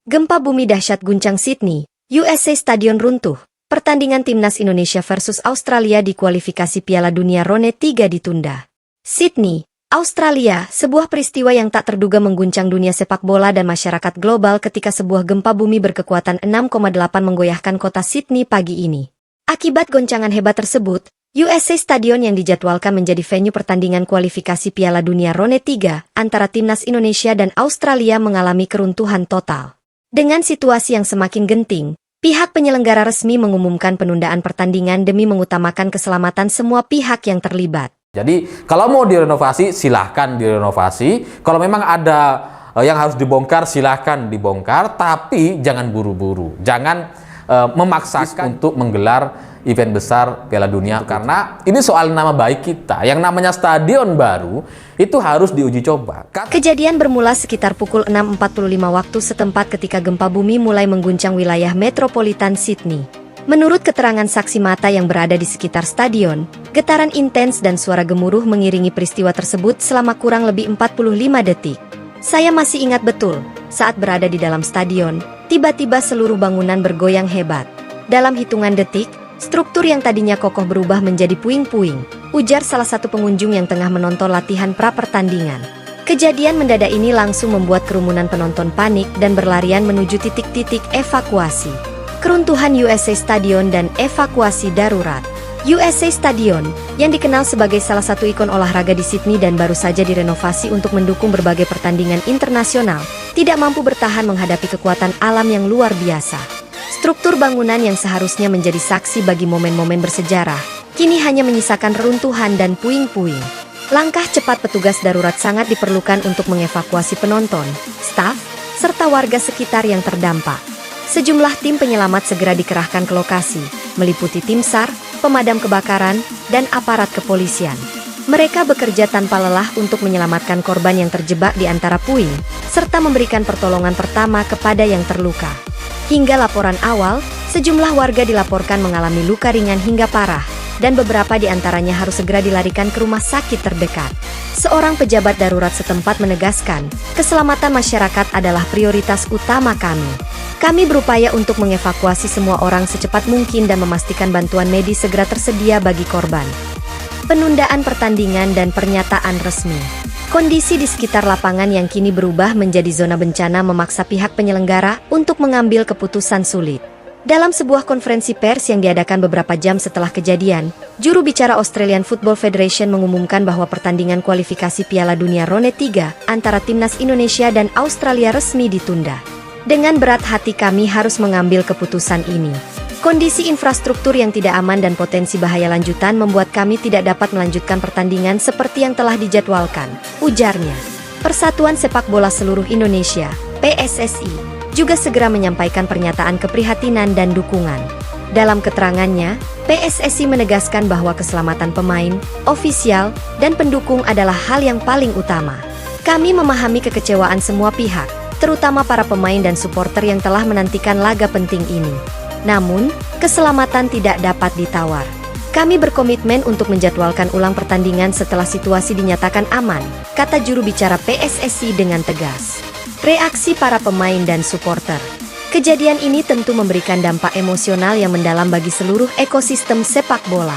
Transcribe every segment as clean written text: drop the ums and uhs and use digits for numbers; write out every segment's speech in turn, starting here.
Gempa bumi dahsyat guncang Sydney, USA Stadion runtuh. Pertandingan Timnas Indonesia versus Australia di kualifikasi Piala Dunia Ronde 3 ditunda. Sydney, Australia, sebuah peristiwa yang tak terduga mengguncang dunia sepak bola dan masyarakat global ketika sebuah gempa bumi berkekuatan 6,8 menggoyahkan kota Sydney pagi ini. Akibat goncangan hebat tersebut, USA Stadion yang dijadwalkan menjadi venue pertandingan kualifikasi Piala Dunia Ronde 3 antara Timnas Indonesia dan Australia mengalami keruntuhan total. Dengan situasi yang semakin genting, pihak penyelenggara resmi mengumumkan penundaan pertandingan demi mengutamakan keselamatan semua pihak yang terlibat. Jadi kalau mau direnovasi silahkan direnovasi. Kalau memang ada yang harus dibongkar silahkan dibongkar. Tapi jangan buru-buru. Jangan memaksakan untuk menggelar event besar Piala Dunia. Karena ini soal nama baik kita. Yang namanya stadion baru itu harus diuji coba. Kejadian bermula sekitar pukul 6.45 waktu setempat ketika gempa bumi mulai mengguncang wilayah metropolitan Sydney. Menurut keterangan saksi mata yang berada di sekitar stadion, getaran intens dan suara gemuruh mengiringi peristiwa tersebut selama kurang lebih 45 detik. Saya masih ingat betul, saat berada di dalam stadion, tiba-tiba seluruh bangunan bergoyang hebat. Dalam hitungan detik, struktur yang tadinya kokoh berubah menjadi puing-puing, ujar salah satu pengunjung yang tengah menonton latihan pra-pertandingan. Kejadian mendadak ini langsung membuat kerumunan penonton panik dan berlarian menuju titik-titik evakuasi. Keruntuhan USA Stadion dan evakuasi darurat. USA Stadion, yang dikenal sebagai salah satu ikon olahraga di Sydney dan baru saja direnovasi untuk mendukung berbagai pertandingan internasional, tidak mampu bertahan menghadapi kekuatan alam yang luar biasa. Struktur bangunan yang seharusnya menjadi saksi bagi momen-momen bersejarah, kini hanya menyisakan reruntuhan dan puing-puing. Langkah cepat petugas darurat sangat diperlukan untuk mengevakuasi penonton, staf, serta warga sekitar yang terdampak. Sejumlah tim penyelamat segera dikerahkan ke lokasi, meliputi tim SAR, pemadam kebakaran, dan aparat kepolisian. Mereka bekerja tanpa lelah untuk menyelamatkan korban yang terjebak di antara puing, serta memberikan pertolongan pertama kepada yang terluka. Hingga laporan awal, sejumlah warga dilaporkan mengalami luka ringan hingga parah, dan beberapa di antaranya harus segera dilarikan ke rumah sakit terdekat. Seorang pejabat darurat setempat menegaskan, keselamatan masyarakat adalah prioritas utama kami. Kami berupaya untuk mengevakuasi semua orang secepat mungkin dan memastikan bantuan medis segera tersedia bagi korban. Penundaan pertandingan dan pernyataan resmi. Kondisi di sekitar lapangan yang kini berubah menjadi zona bencana memaksa pihak penyelenggara untuk mengambil keputusan sulit. Dalam sebuah konferensi pers yang diadakan beberapa jam setelah kejadian, juru bicara Australian Football Federation mengumumkan bahwa pertandingan kualifikasi Piala Dunia Ronde 3 antara Timnas Indonesia dan Australia resmi ditunda. Dengan berat hati kami harus mengambil keputusan ini. Kondisi infrastruktur yang tidak aman dan potensi bahaya lanjutan membuat kami tidak dapat melanjutkan pertandingan seperti yang telah dijadwalkan, ujarnya. Persatuan Sepak Bola Seluruh Indonesia, PSSI, juga segera menyampaikan pernyataan keprihatinan dan dukungan. Dalam keterangannya, PSSI menegaskan bahwa keselamatan pemain, ofisial, dan pendukung adalah hal yang paling utama. Kami memahami kekecewaan semua pihak, terutama para pemain dan supporter yang telah menantikan laga penting ini. Namun, keselamatan tidak dapat ditawar. Kami berkomitmen untuk menjadwalkan ulang pertandingan setelah situasi dinyatakan aman, kata juru bicara PSSI dengan tegas. Reaksi para pemain dan supporter. Kejadian ini tentu memberikan dampak emosional yang mendalam bagi seluruh ekosistem sepak bola.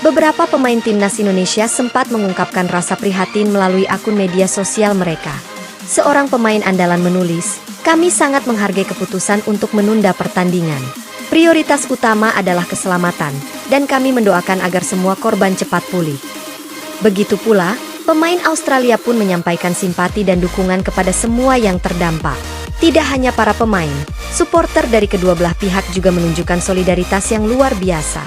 Beberapa pemain Timnas Indonesia sempat mengungkapkan rasa prihatin melalui akun media sosial mereka. Seorang pemain andalan menulis, "Kami sangat menghargai keputusan untuk menunda pertandingan. Prioritas utama adalah keselamatan, dan kami mendoakan agar semua korban cepat pulih." Begitu pula, pemain Australia pun menyampaikan simpati dan dukungan kepada semua yang terdampak. Tidak hanya para pemain, supporter dari kedua belah pihak juga menunjukkan solidaritas yang luar biasa.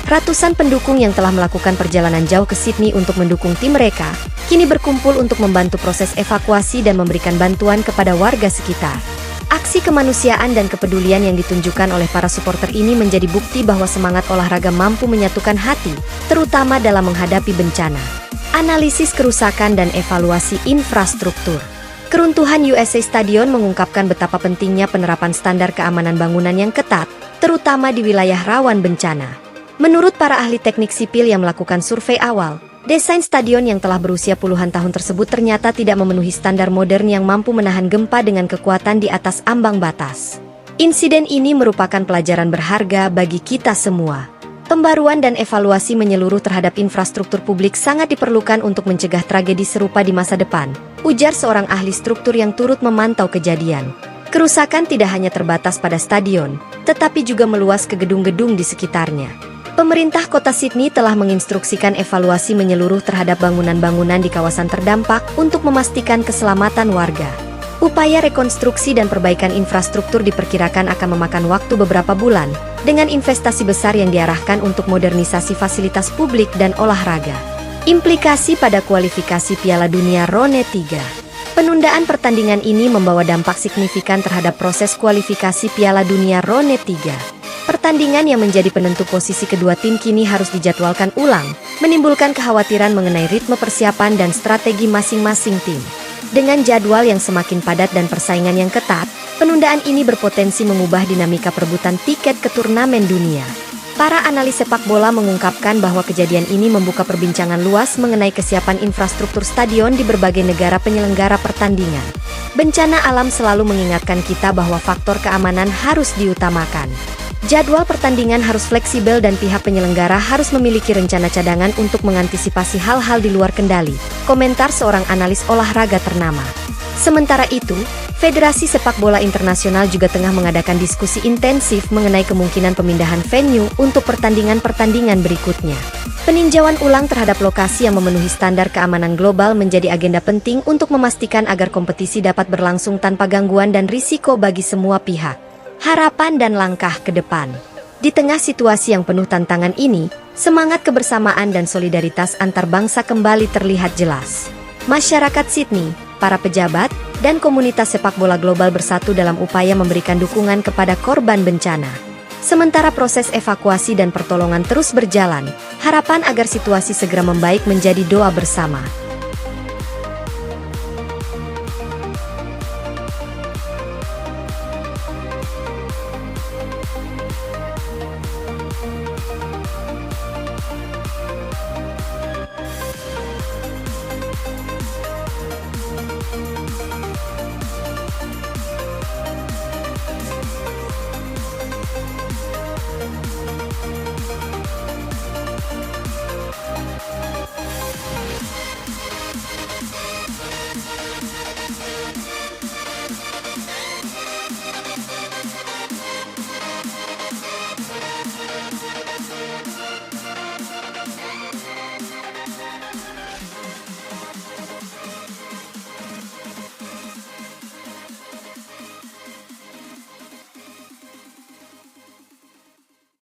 Ratusan pendukung yang telah melakukan perjalanan jauh ke Sydney untuk mendukung tim mereka, kini berkumpul untuk membantu proses evakuasi dan memberikan bantuan kepada warga sekitar. Aksi kemanusiaan dan kepedulian yang ditunjukkan oleh para supporter ini menjadi bukti bahwa semangat olahraga mampu menyatukan hati, terutama dalam menghadapi bencana. Analisis kerusakan dan evaluasi infrastruktur. Keruntuhan USA Stadion mengungkapkan betapa pentingnya penerapan standar keamanan bangunan yang ketat, terutama di wilayah rawan bencana. Menurut para ahli teknik sipil yang melakukan survei awal, Desain stadion yang telah berusia puluhan tahun tersebut ternyata tidak memenuhi standar modern yang mampu menahan gempa dengan kekuatan di atas ambang batas. Insiden ini merupakan pelajaran berharga bagi kita semua. Pembaruan dan evaluasi menyeluruh terhadap infrastruktur publik sangat diperlukan untuk mencegah tragedi serupa di masa depan, ujar seorang ahli struktur yang turut memantau kejadian. Kerusakan tidak hanya terbatas pada stadion, tetapi juga meluas ke gedung-gedung di sekitarnya. Pemerintah kota Sydney telah menginstruksikan evaluasi menyeluruh terhadap bangunan-bangunan di kawasan terdampak untuk memastikan keselamatan warga. Upaya rekonstruksi dan perbaikan infrastruktur diperkirakan akan memakan waktu beberapa bulan, dengan investasi besar yang diarahkan untuk modernisasi fasilitas publik dan olahraga. Implikasi pada kualifikasi Piala Dunia Rone 3. Penundaan pertandingan ini membawa dampak signifikan terhadap proses kualifikasi Piala Dunia Rone 3. Pertandingan yang menjadi penentu posisi kedua tim kini harus dijadwalkan ulang, menimbulkan kekhawatiran mengenai ritme persiapan dan strategi masing-masing tim. Dengan jadwal yang semakin padat dan persaingan yang ketat, penundaan ini berpotensi mengubah dinamika perebutan tiket ke turnamen dunia. Para analis sepak bola mengungkapkan bahwa kejadian ini membuka perbincangan luas mengenai kesiapan infrastruktur stadion di berbagai negara penyelenggara pertandingan. Bencana alam selalu mengingatkan kita bahwa faktor keamanan harus diutamakan. Jadwal pertandingan harus fleksibel dan pihak penyelenggara harus memiliki rencana cadangan untuk mengantisipasi hal-hal di luar kendali, komentar seorang analis olahraga ternama. Sementara itu, Federasi Sepak Bola Internasional juga tengah mengadakan diskusi intensif mengenai kemungkinan pemindahan venue untuk pertandingan-pertandingan berikutnya. Peninjauan ulang terhadap lokasi yang memenuhi standar keamanan global menjadi agenda penting untuk memastikan agar kompetisi dapat berlangsung tanpa gangguan dan risiko bagi semua pihak. Harapan dan langkah ke depan. Di tengah situasi yang penuh tantangan ini, semangat kebersamaan dan solidaritas antar bangsa kembali terlihat jelas. Masyarakat Sydney, para pejabat, dan komunitas sepak bola global bersatu dalam upaya memberikan dukungan kepada korban bencana. Sementara proses evakuasi dan pertolongan terus berjalan, harapan agar situasi segera membaik menjadi doa bersama.